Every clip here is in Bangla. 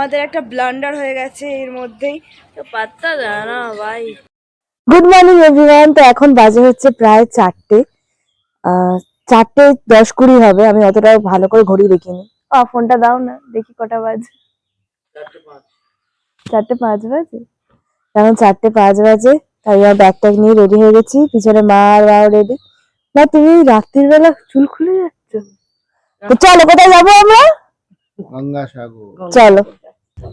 আমাদের একটা ব্লান্ডার হয়ে গেছে এর মধ্যেই, তো পাত্তা দেয় না ভাই। Good morning everyone. তো এখন বাজে হচ্ছে প্রায় 4টে, 4:10-20 হবে। আমি অতটা ভালো করে ঘড়ি দেখিনি। ফোনটা দাও না দেখি কটা বাজে। 4:05 বাজে। এখন 4:05 বাজে। তাই আর ব্যাগ ট্যাগ নিয়ে রেডি হয়ে গেছি। পিছনে মা আর বাবা রেডি। না তুমি রাত্রির বেলা চুল খুলে যাচ্ছ? তো চলো কোথায় যাবো আমরা? গঙ্গাসাগর। চলো।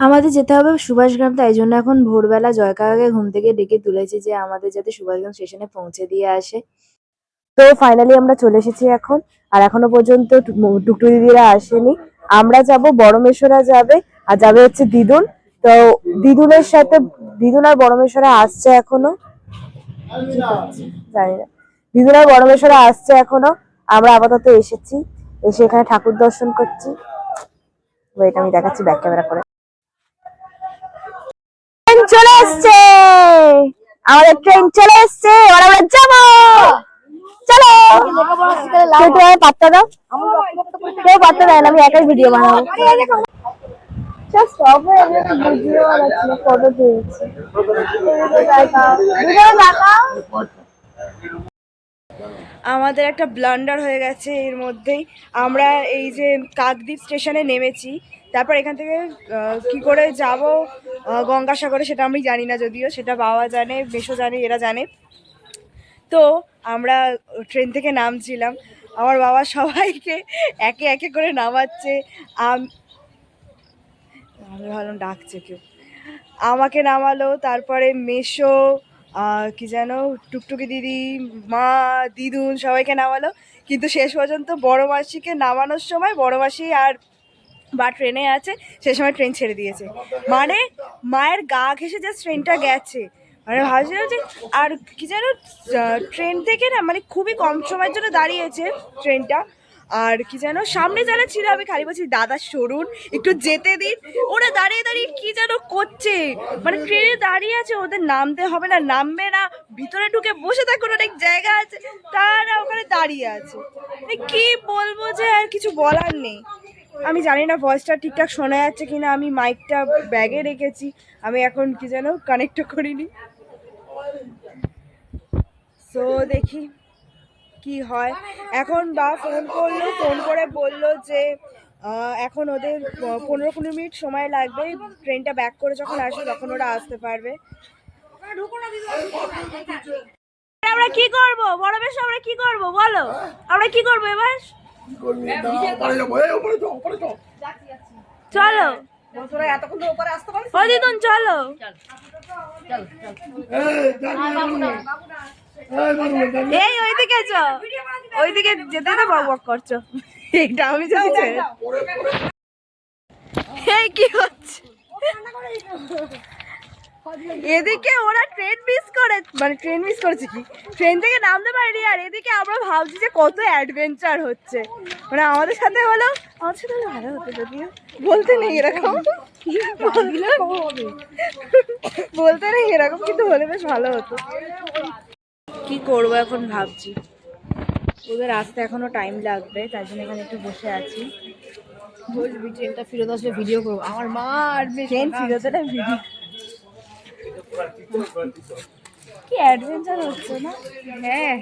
আমাদের যেতে হবে সুভাষগ্রাম, তাই জন্য এখন ভোরবেলা জয় কাকাকে ঘুম থেকে ডেকে তুলেছি যে আমাদের যাতে সুভাষগ্রাম স্টেশনে পৌঁছে দিয়ে আসে। তো ফাইনালি আমরা চলে এসেছি এখন। আর এখনো পর্যন্ত টুকটু দিদিরা আসেনি। আমরা যাব, বড় মেশোরা যাবে, আর যাবে হচ্ছে দিদুন। তো দিদুনের সাথে দিদুন আর বড় মেশোরা আসছে এখনো, জানি না। দিদুন আর বড় মেশোরা আসছে এখনো। আমরা আপাতত এসেছি, এসে এখানে ঠাকুর দর্শন করছি। ওয়েট আমি দেখাচ্ছি ব্যাক ক্যামেরা করে। ট্রেন চলে এসছে, আমাদের ট্রেন চলে এসছে, এবার আমরা যাবো। চলো কেউ পাত্তা দাও, কেউ পাত্তা দেয় না, আমি একাই ভিডিও বানাবো। আমাদের একটা ব্লান্ডার হয়ে গেছে এর মধ্যেই। আমরা এই যে কাকদ্বীপ স্টেশনে নেমেছি, তারপর এখান থেকে কি করে যাব গঙ্গাসাগরে সেটা আমি জানি না, যদিও সেটা বাবা জানে, মেশো জানে, এরা জানে। তো আমরা ট্রেন থেকে নামছিলাম, আমার বাবা সবাইকে একে একে করে নামাচ্ছে। আমি ভাবলাম ডাকছে কেউ, আমাকে নামালো, তারপরে মেশো, কি যেন, টুকটুকি দিদি, মা, দিদুন সবাইকে নামালো। কিন্তু শেষ পর্যন্ত বড় মাসিকে নামানোর সময় বড় মাসি আর বা ট্রেনে আছে, সে সময় ট্রেন ছেড়ে দিয়েছে। মানে মায়ের গা ঘেঁষে জাস্ট ট্রেনটা গেছে। মানে ভাবছিলাম যে, আর কি যেন ট্রেন থেকে না মানে খুবই কম সময়ের জন্য দাঁড়িয়েছে ট্রেনটা। আর কি যেন সামনে যারা ছিল, আমি খালি বলছি দাদা সরুন, একটু যেতে দিন। ওরা দাঁড়িয়ে দাঁড়িয়ে কি যেন করছে, মানে ট্রেনে দাঁড়িয়ে আছে, ওদের নামতে হবে না, নামবে না, ভিতরে ঢুকে বসে থাকুন, অনেক জায়গা আছে, তারা ওখানে দাঁড়িয়ে আছে। কি বলবো যে, আর কিছু বলার নেই। আমি জানি না ভয়েসটা ঠিকঠাক শোনা যাচ্ছে কিনা, আমি মাইকটা ব্যাগে রেখেছি, আমি এখন কি যেন কানেক্টও করিনি। সো দেখি কি হয়। এখন বা ফোন করলো, ফোন করে বললো যে এখন ওদের 15-20 মিনিট সময় লাগবে, ট্রেনটা ব্যাক করে যখন আসবে তখন ওরা আসতে পারবে। আমরা কি করব বড় বেশ, আমরা কি করব বলো, আমরা কি করব এবার? চলো দিদুন, চলো। এই ওইদিকে চ, ওইদিকে যেতে তো বক বক করছো, এটা আমি যদি এই কি হচ্ছে এদিকে? ওরা ট্রেন মিস করে, মানে ট্রেন মিস করেছে কি, ট্রেন থেকে নামতে পারিনি। আর এদিকে আমরা ভাবছি যে কত অ্যাডভেঞ্চার হচ্ছে, মানে আমাদের সাথে হলো, আমাদের সাথে হলে ভালো হতো, যদিও বলতে নেই এরকম, বলতে নেই এরকম, কিন্তু হলে বেশ ভালো হতো। কি করবো এখন ভাবছি, ওদের আসতে এখনো টাইম লাগবে, তাই জন্য এখানে একটু বসে আছি। বলবি ট্রেনটা ফেরত আসলে ভিডিও করবো, আমার মা আর ট্রেন ফিরত এলে ভিডিও, কি অ্যাডভেঞ্চার হচ্ছে না? হ্যাঁ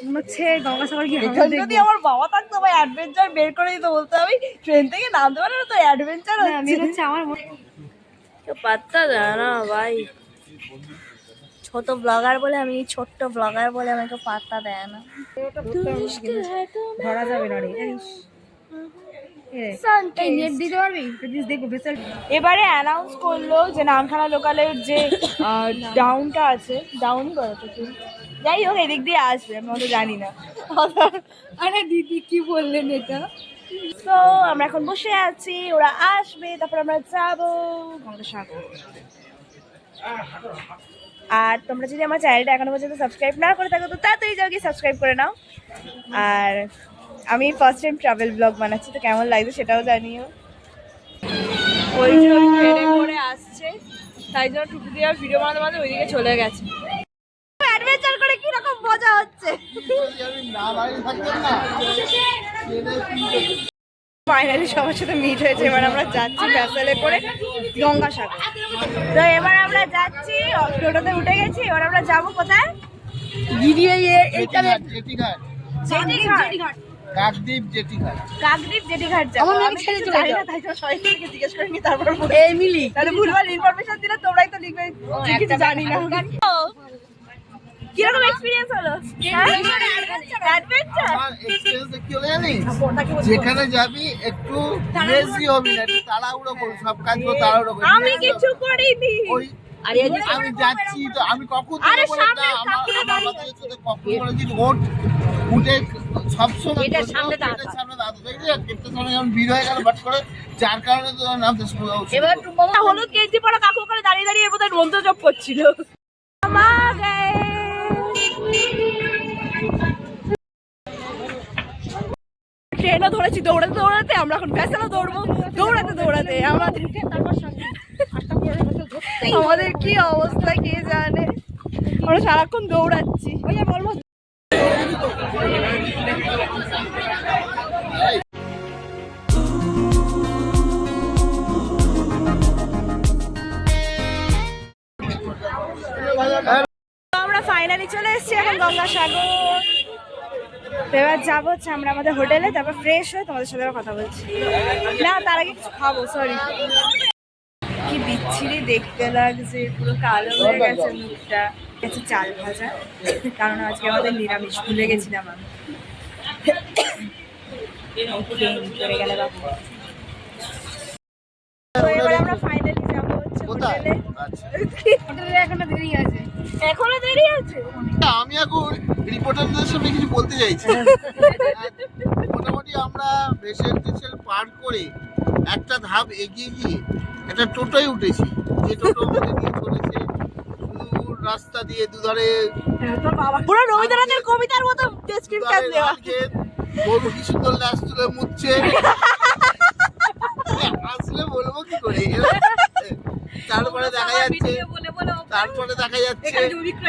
মনে হচ্ছে গঙ্গাসাগর কি যদি আমার বাবা থাকতো ভাই অ্যাডভেঞ্চার বের করে দিত, বলতো আমি ট্রেন থেকে নামতে পারো না, তো অ্যাডভেঞ্চার হচ্ছে। আমার তো পাত্তা দেয় না ভাই, ছোট ব্লগার বলে, আমি ছোট্ট ব্লগার বলে আমাকে পাত্তা দেয় না। ধরা যাবে না রে। নেট দিতে পারবি? দেখবো এবারে অ্যানাউন্স করলো যে নামখানা লোকালের যে ডাউনটা আছে, ডাউনই বলো তো কি, যাই হোক এদিক দিয়ে আসবে, আমি অত জানি না। আরে দিদি কি বললেন এটা? তো আমরা এখন বসে আছি, ওরা আসবে, তারপর আমরা যাবো গঙ্গাসাগর। আর তোমরা যদি আমার চ্যানেলটা এখনো পর্যন্ত সাবস্ক্রাইব না করে থাকো, তো তাড়াতাড়ি যাও গিয়ে সাবস্ক্রাইব করে নাও। আর আমি ফার্স্ট টাইম ট্রাভেল ব্লগ বানাচ্ছি, তো কেমন লাগছে সেটাও জানিও। ওই যে ওই ট্রেনে করে আসছে, তাই জন্য টুকু দিয়ে ভিডিও বানাতে বানাতে ওইদিকে চলে গেছে। অ্যাডভেঞ্চার করে কি রকম মজা হচ্ছে। ফাইনালি সবার সাথে মিট হয়েছে। এবার আমরা যাচ্ছি ভ্যাসেলে করে গঙ্গাসাগর। তো এবার আমরা যাচ্ছি, টোটোতে উঠে গেছি। এবার আমরা যাবো কোথায়? কাকদ্বীপ জেটিঘাট। কাকদ্বীপ জেটিঘাট যাবো। আমি কিছু জানি না, তাই জন্য সবাই থেকে জিজ্ঞেস করে নি, তারপর মিলি তাহলে ভুলভাল ইনফরমেশন দিলে তোমরাই তো লিখবে যে কিছু জানি না। কিরকম এক্সপিরিয়েন্স হলো? অ্যাডভেঞ্চার। আমার এক্সপেরিয়েন্স কি হলো জানিস? যেখানে যাবি একটু বেশি হবি না, একটু তাড়াহুড়ো করবি, সব কাজ করে তাড়াহুড়ো করবি। আমি কিছু করিনি। ওই আমি যাচ্ছি তো আমি কখন আরে থেকে বলে সামনে না, আমার কাকুরা আমার দাঁড়িয়ে বাচ্চাদের সাথে কখন বলেছি ওঠ উঠে সবসময় গেটের সামনে দাঁড়াতে দেখছি। গেটের সামনে যখন ভিড় হয়ে গেল বাট করে, যার কারণে তো নামতে শুরু এবার হলুদ গেঞ্জি পরা কাকু ওখানে দাঁড়িয়ে দাঁড়িয়ে বোধহয় মন্ত্র জপ করছিল। ট্রেনও ধরেছি দৌড়াতে দৌড়াতে, আমরা এখন ভ্যাসেলও দৌড়বো দৌড়াতে দৌড়াতে। আমাদের কি অবস্থা কে জানে, আমরা সারাক্ষণ দৌড়াচ্ছি। আমরা ফাইনালি চলে এসেছি এখন গঙ্গাসাগর। এবার যাবো হচ্ছে আমরা আমাদের হোটেলে, তারপর ফ্রেশ হয়ে তোমাদের সাথে কথা বলছি। না তার আগে কিছু খাবো, সরি। কি বিচ্ছিরি দেখতে লাগছে, পুরো কালো হয়ে গেছে মুখটা। গেছে চাল ভাজা, কারণ আজকে আমাদের নিরামিষ, ভুলে গেছিলাম আমি। তো এবার আমরা ফাইনালি যাবো হচ্ছে হোটেলে। হোটেলে এখনো দেরি আছে, এখনো দেরি আছে। আমি এখন রিপোর্টারদের সামনে কিছু বলতে চাইছি। মোটামুটি আমরা ভেসেল টেসেল পার করে একটা ধাপ এগিয়ে গিয়ে একটা টোটোয় উঠেছি, যে টোটো আমাদের নিয়ে চলেছে দূর রাস্তা দিয়ে, দুধারে পুরো রবীন্দ্রনাথের কবিতার মতো ডেসক্রিপশন দেওয়া। বলবো কি সুন্দর লাশ তুলে মুছছে, আসলে বলবো কি করে। তারপরে দেখা যাচ্ছে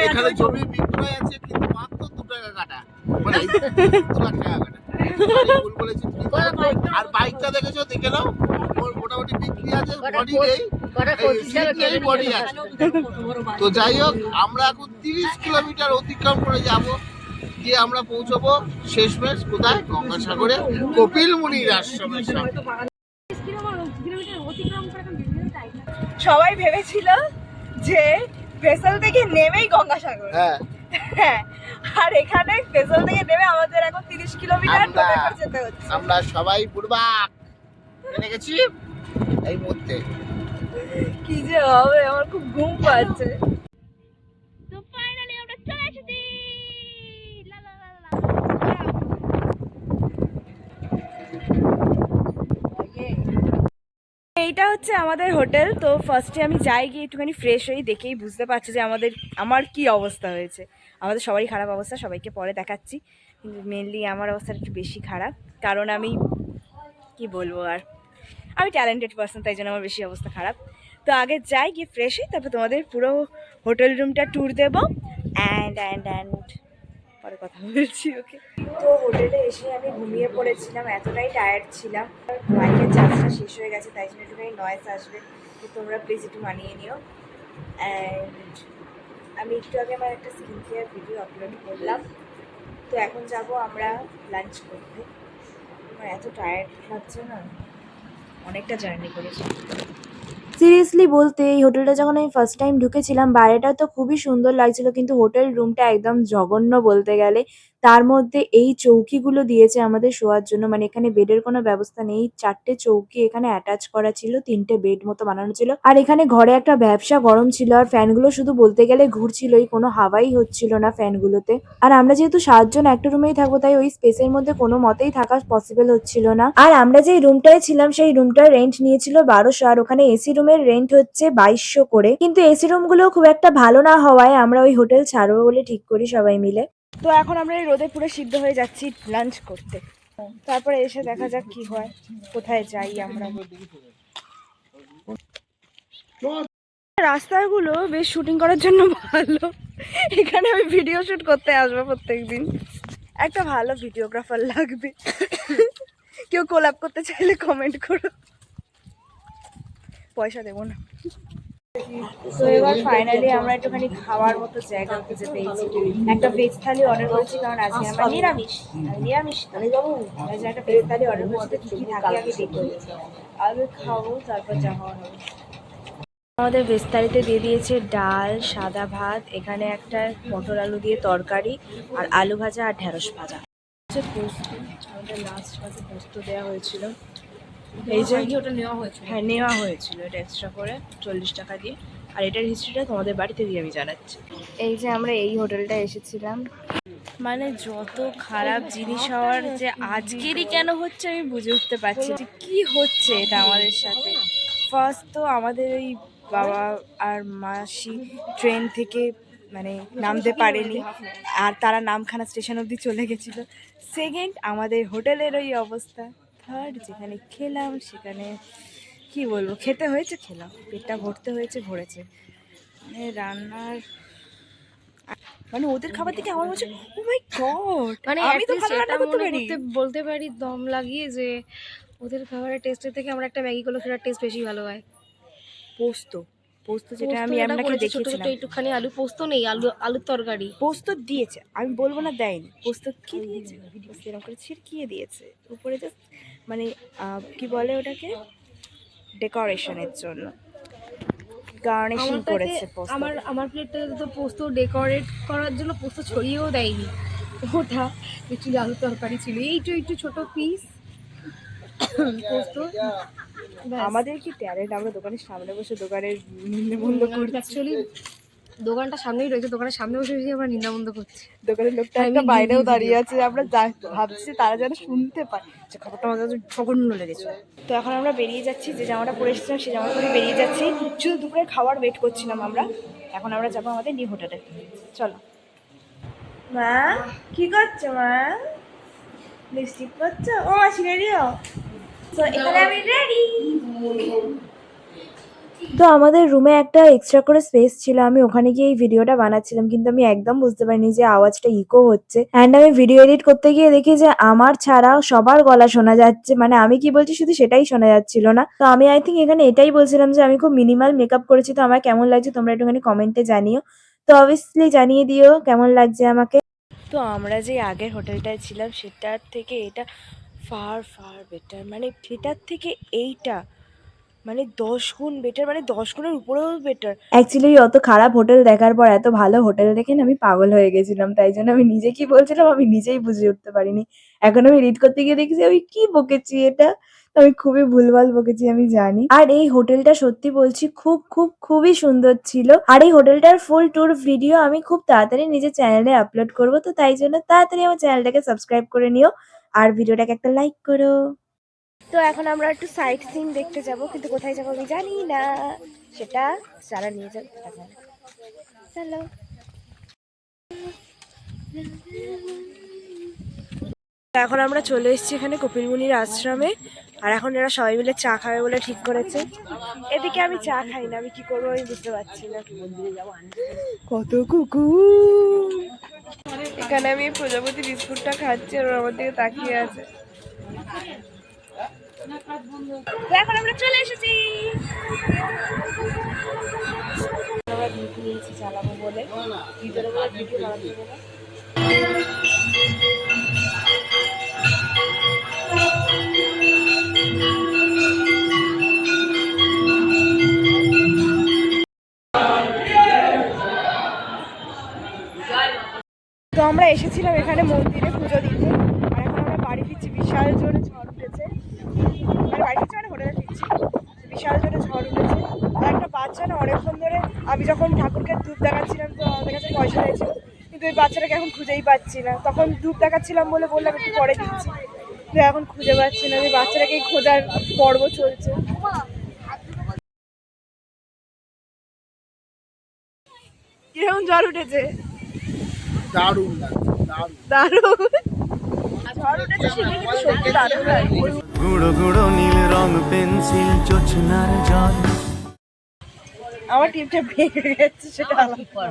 এখানে জমি বিক্রয় আছে, কিন্তু মাত্র 2 টাকা কাটা, মানে 2 লাখ টাকা কাটা। ভুল বলেছি। আর বাইকটা দেখেছো, দেখে নাও, ওর মোটামুটি বিক্রি আছে, বডি নেই, বডি আছে। তো যাই হোক, আমরা এখন 30 কিলোমিটার অতিক্রম করে যাব, গিয়ে আমরা পৌঁছবো শেষমেশ কোথায়? গঙ্গাসাগরে কপিল মুনির আশ্রমের সামনে। সবাই ভেবেছিল যে ভেসেল থেকে নেমেই গঙ্গাসাগর। হ্যাঁ, আর এখানে ভেসেল থেকে নেমে আমাদের এখন 30 কিলোমিটার টোটো করে যেতে হচ্ছে। আমরা সবাই বুড়বাক জেনে গেছি এই মুহূর্তে। কি যে হবে, আমার খুব ঘুম পাচ্ছে। তো ফাইনালি আমরা চলে এসেছি। লা লা লা লা। এইটা হচ্ছে আমাদের হোটেল। তো ফার্স্টে আমি যাই, গিয়ে একটুখানি ফ্রেশ হই, দেখেই বুঝতে পারছি যে আমার কি অবস্থা হয়েছে। আমাদের সবারই খারাপ অবস্থা, সবাইকে পরে দেখাচ্ছি, কিন্তু মেনলি আমার অবস্থাটা একটু বেশি খারাপ, কারণ আমি কি বলবো, আর আমি ট্যালেন্টেড পার্সন, তাই জন্য আমার বেশি অবস্থা খারাপ। তো আগে যাই, গিয়ে ফ্রেশ হই, তারপর তোমাদের পুরো হোটেল রুমটা ট্যুর দেবো। অ্যান্ড পরে কথা বলছি, ওকে। তো হোটেলে এসে আমি ঘুমিয়ে পড়েছিলাম, এতটাই টায়ার্ড ছিলাম। মাইকের চার্জটা শেষ হয়ে গেছে, তাই জন্য একটুখানি নয়েজ আসবে, তো তোমরা প্লিজ একটু মানিয়ে নিও। অ্যান্ড আমি একটু আগে আমার একটা স্কিন কেয়ার ভিডিও আপলোড করলাম। তো এখন যাব আমরা লাঞ্চ করতে। আমার এত টায়ার্ড লাগছে না, অনেকটা জার্নি করেছি। সিরিয়াসলি বলতে এই হোটেলটা যখন আমি ফার্স্ট টাইম ঢুকেছিলাম, বাইরেটা তো খুবই সুন্দর লাগছিল, কিন্তু হোটেল রুমটা একদম জঘন্য বলতে গেলে। তার মধ্যে এই চৌকিগুলো দিয়েছে আমাদের শোয়ার জন্য, মানে এখানে বেডের কোনো ব্যবস্থা নেই। 4টে চৌকি এখানে অ্যাটাচ করা ছিল, 3টে বেড মতো বানানো ছিল। আর এখানে ঘরে একটা ব্যবসা গরম ছিল, আর ফ্যানগুলো শুধু বলতে গেলে ঘুরছিলই, কোনো হাওয়াই হচ্ছিল না ফ্যানগুলোতে। আর আমরা যেহেতু 7 জন একটা রুমেই থাকবো, তাই ওই স্পেসের মধ্যে কোনো মতেই থাকা পসিবল হচ্ছিল না। আর আমরা যে রুমটায় ছিলাম, সেই রুমটার রেন্ট নিয়েছিল 1200, আর ওখানে এসি রুমের রেন্ট হচ্ছে 2200 করে। কিন্তু এসি রুমগুলো খুব একটা ভালো না হওয়ায় আমরা ওই হোটেল ছাড়বো বলে ঠিক করি সবাই মিলে। তো এখন আমরা এই রোদে পুরো সিদ্ধ হয়ে যাচ্ছি লাঞ্চ করতে, তারপরে এসে দেখা যাক কি হয়, কোথায় যাই আমরা। রাস্তাগুলো বেশ শুটিং করার জন্য ভালো, এখানে আমি ভিডিও শুট করতে আসবো প্রত্যেকদিন, একটা ভালো ভিডিওগ্রাফার লাগবে। কেউ কোলাপ করতে চাইলে কমেন্ট করো, পয়সা দেবো না। তো এবার ফাইনালি আমরা একটুখানি খাওয়ার মতো জায়গা খুঁজে পেয়েছি। একটা ভেজ থালি অর্ডার করেছি, কারণ আজকে আমরা নিরামিষ। আমি যাবো একটা ভেজ থালি অর্ডার করেছি, তো কি থাকে আগে দেখি, আগে খাবো তারপর যা হওয়ার হবে। আমাদের ভেজ থালিতে দিয়ে দিয়েছে ডাল, সাদা ভাত, এখানে একটা মটর আলু দিয়ে তরকারি, আর আলু ভাজা আর ঢেঁড়স ভাজা। পোস্ত, আমাদের লাস্ট মাসে পোস্ত দেওয়া হয়েছিল। এই যে ওটা নেওয়া হয়েছে। হ্যাঁ, নেওয়া হয়েছিল এটা এক্সট্রা করে 40 টাকা দিয়ে। আর এটার হিস্ট্রিটা তোমাদের বাড়িতে দিয়ে আমি জানাচ্ছি। এই যে আমরা এই হোটেলটা এসেছিলাম, মানে যত খারাপ জিনিস হওয়ার যে আজকেরই কেন হচ্ছে আমি বুঝে উঠতে পারছি যে কি হচ্ছে এটা আমাদের সাথে। ফার্স্ট তো আমাদের ওই বাবা আর মাসি ট্রেন থেকে মানে নামতে পারেনি, আর তারা নামখানা স্টেশন অবধি চলে গেছিলো। সেকেন্ড, আমাদের হোটেলের ওই অবস্থা। থার্ড, যেখানে খেলাম সেখানে কি বলবো, খেতে হয়েছে খেলাম, পেটটা ভরতে হয়েছে ভরেছে। মানে রান্নার মানে ওদের খাবার থেকে আমার বলছে ও মাই গড, মানে আমি তো ভালো রান্না করতে পারি। বলতে পারি দম লাগিয়ে যে ওদের খাবারের টেস্টের থেকে আমার একটা ম্যাগি গুলো খেলার টেস্ট বেশি ভালো হয়। পোস্ত, পোস্ত যেটা আমি আপনাকে দেখিয়েছিলাম, একটুখানি আলু পোস্ত নেই, আলুর তরকারি পোস্ত দিয়েছে, আমি বলবো না দেয়নি। পোস্ত কি দিয়েছে, এরকম করে ছিড়কিয়ে দিয়েছে উপরে, জাস্ট মানে কি বলে ওটাকে, ডেকোরেশনের জন্য গার্নিশিং করেছে পোস্ত। আমার প্লেটটা তো পোস্ত ডেকোরেট করার জন্য পোস্ত ছড়িয়েও দেয়নি, ওটা অ্যাকচুয়ালি আলুর তরকারি ছিল, এইটু একটু ছোট পিস পোস্ত। আমাদের কি ট্যালেন্ট, আমরা দোকানের সামনে বসে দোকানের নিম্নমূল্য করছি। অ্যাকচুয়ালি দোকানটা সামনেই রয়েছে, দোকানের সামনে বসে বসে আমরা নিন্দাবন্ধ করছি। দোকানের লোকটা একটা বাইরেও দাঁড়িয়ে আছে, আমরা ভাবছি তারা যেন শুনতে পায় যে খাবারটা আমাদের জঘন্য লেগেছে। তো এখন আমরা বেরিয়ে যাচ্ছি, যে জামাটা পরে এসেছিলাম সেই জামা পরে বেরিয়ে যাচ্ছি। শুধু দুপুরে খাওয়ার ওয়েট করছিলাম আমরা। এখন আমরা যাবো আমাদের নিউ হোটেলে, চলো। মা কি করছো মা? লিপস্টিক করছো? ও মাসি রেডিও, তো এখানে আমি রেডি। তো আমাদের রুমে একটা এক্সট্রা করে স্পেস ছিল, আমি ওখানে গিয়ে এই ভিডিওটা বানাচ্ছিলাম, কিন্তু আমি একদম বুঝতে পারিনি যে আওয়াজটা ইকো হচ্ছে। অ্যান্ড আমি ভিডিও এডিট করতে গিয়ে দেখি যে আমার ছাড়া সবার গলা শোনা যাচ্ছে, মানে আমি কি বলছি শুধু সেটাই শোনা যাচ্ছিল না। তো আমি আই থিঙ্ক এখানে এটাই বলছিলাম যে আমি খুব মিনিমাল মেকআপ করেছি, তো আমার কেমন লাগছে তোমরা একটুখানি কমেন্টে জানিও। তো অবভিয়াসলি জানিয়ে দিও কেমন লাগছে আমাকে। তো আমরা যে আগের হোটেলটায় ছিলাম সেটার থেকে এটা ফার ফার বেটার, মানে সেটার থেকে এইটা মানে 10 গুণ বেটার, মানে 10 গুণের উপরেও বেটার। অ্যাকচুয়ালি অত খারাপ হোটেল দেখার পর এত ভালো হোটেল দেখে না আমি পাগল হয়ে গেছিলাম, তাই জন্য আমি নিজে কি বলছিলাম আমি নিজেই বুঝে উঠতে পারিনি। এখন আমি রিড করতে গিয়ে দেখছি আমি কি বকেছি, এটা তো আমি খুবই ভুলভাল বকেছি আমি জানি। আর এই হোটেলটা সত্যি বলছি খুব খুব খুবই সুন্দর ছিল। আর এই হোটেলটার ফুল ট্যুর ভিডিও আমি খুব তাড়াতাড়ি নিজের চ্যানেলে আপলোড করব, তো তাই জন্য তাড়াতাড়ি আমার চ্যানেলটাকে সাবস্ক্রাইব করে নিও আর ভিডিওটাকে একটা লাইক করো। তো এখন আমরা একটু সাইট সিন দেখতে যাব, কিন্তু কোথায় যাবো আমি জানি না, সেটা যারা নিয়ে যাবে তারা জানে। চলো। এখন আমরা চলে এসেছি এখানে কপিল মুনির আশ্রমে, আর এখন এরা সবাই মিলে চা খাবে বলে ঠিক করেছে। এদিকে আমি চা খাই না, আমি কি করবো আমি বুঝতে পারছি না। কত কুকুর, এখানে আমি প্রজাপতি বিস্কুটটা খাচ্ছি আর ওরা আমার দিকে তাকিয়ে আছে। তো এখন আমরা চলে এসেছি, আমরা ভিডিও নিয়েছি চালাবো বলে, ভিতরে বলে ভিডিও বানাতে বলে। তো আমরা এসেছিলাম এখানে মন্দিরে পুজো দিতে, আর এখন আমরা বাড়ি ফিরছি, বিশাল জোরে ঝড় উঠেছে। আর বাড়ি ফিরছি মানে হোটেলে ফিরছি, বিশাল জোরে ঝড় উঠেছে। আর একটা বাচ্চা না অনেকক্ষণ ধরে, আমি যখন ঠাকুরকে ধূপ দেখাচ্ছিলাম তো আমাদের কাছে পয়সা হয়েছিল, কিন্তু ওই বাচ্চাটাকে এখন খুঁজেই পাচ্ছি না। তখন ধূপ দেখাচ্ছিলাম বলে বললাম একটু পরে দিচ্ছি, কিন্তু এখন খুঁজে পাচ্ছি না, ওই বাচ্চাটাকেই খোঁজার পর্ব চলছে। কিরকম ঝড় উঠেছে? দারুণ লাগছে, দারুণ। দারুণ ঝড় উঠেছে, সেটা কিন্তু সত্যি দারুণ লাগছে। গুঁড়ো গুঁড়ো নীল রং পেন্সিল জোছনার জল। আমার টিপটা ভেঙে গেছে, সেটা আলাদা ব্যাপার।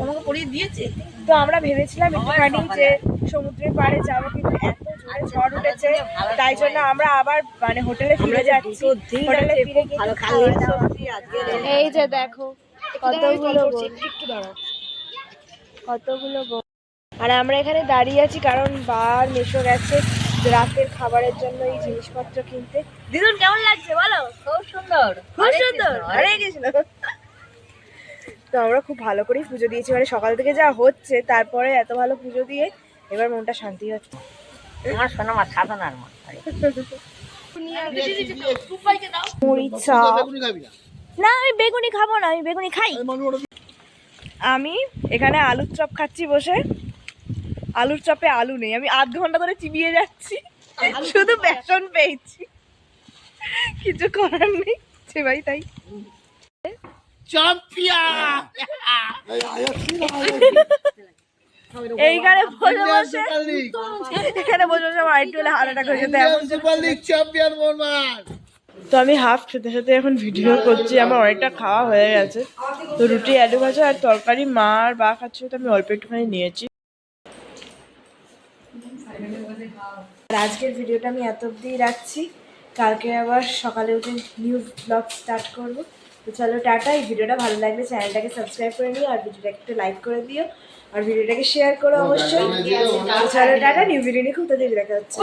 আমাকে পরিয়ে দিয়েছে। তো আমরা ভেবেছিলাম একটুখানি যে সমুদ্রের পাড়ে যাবো, কিন্তু এত জোরে ঝড় উঠেছে, তাই জন্য আমরা আবার মানে হোটেলে ফিরে যাচ্ছি। হোটেলে ফিরে গিয়ে একটু খাওয়া দাওয়া। এই যে দেখো কতগুলো আর আমরা এখানে দাঁড়িয়ে আছি কারণ বার মেশো গেছে রাতের খাবারের জন্য এই জিনিসপত্র কিনতে। দিদুন কেমন লাগছে বলো? খুব সুন্দর, খুব সুন্দর, হরে কৃষ্ণ। তো আমরা খুব ভালো করেই পুজো দিয়েছি, মানে সকাল থেকে যা হচ্ছে তারপরে এত ভালো পুজো দিয়ে এবার মনটা শান্তি হচ্ছে। আমার শোনো মা, সাধনার মা। মুড়ি চা। বেগুনি খাবি না? না আমি বেগুনি খাবো না, আমি বেগুনি খাই। আমি এখানে আলুর চপ খাচ্ছি বসে। আলুর চপে আলু নেই, আমি আধ ঘন্টা ধরে চিবিয়ে যাচ্ছি, শুধু বেসন পেয়েছি, কিছু করার নেই যে ভাই তাই। চ্যাম্পিয়ন এইখানে বসে বসে এখানে বসে বসে আমার আইটু হলে হার্ট অ্যাটাক হয়ে যেত এমন। Super league champion Mohun Bagan. তো আমি হাফ খেতে খেতে এখন ভিডিও করছি, আমার অনেকটা খাওয়া হয়ে গেছে। তো রুটি আলু ভাজা আর তরকারি মা আর বা খাচ্ছে, তো আমি অল্প একটুখানি নিয়েছি। আর আজকের ভিডিওটা আমি এত অবধিই রাখছি, কালকে আবার সকালে উঠে নিউ ব্লগ স্টার্ট করবো। তো চলো টাটা। এই ভিডিওটা ভালো লাগলে চ্যানেলটাকে সাবস্ক্রাইব করে নিও, আর ভিডিওটাকে একটু লাইক করে দিও, আর ভিডিওটাকে শেয়ার করো অবশ্যই। তো চলো টাটা, নিউ ভিডিও নিয়ে খুব তাড়াতাড়ি দেখা হচ্ছে।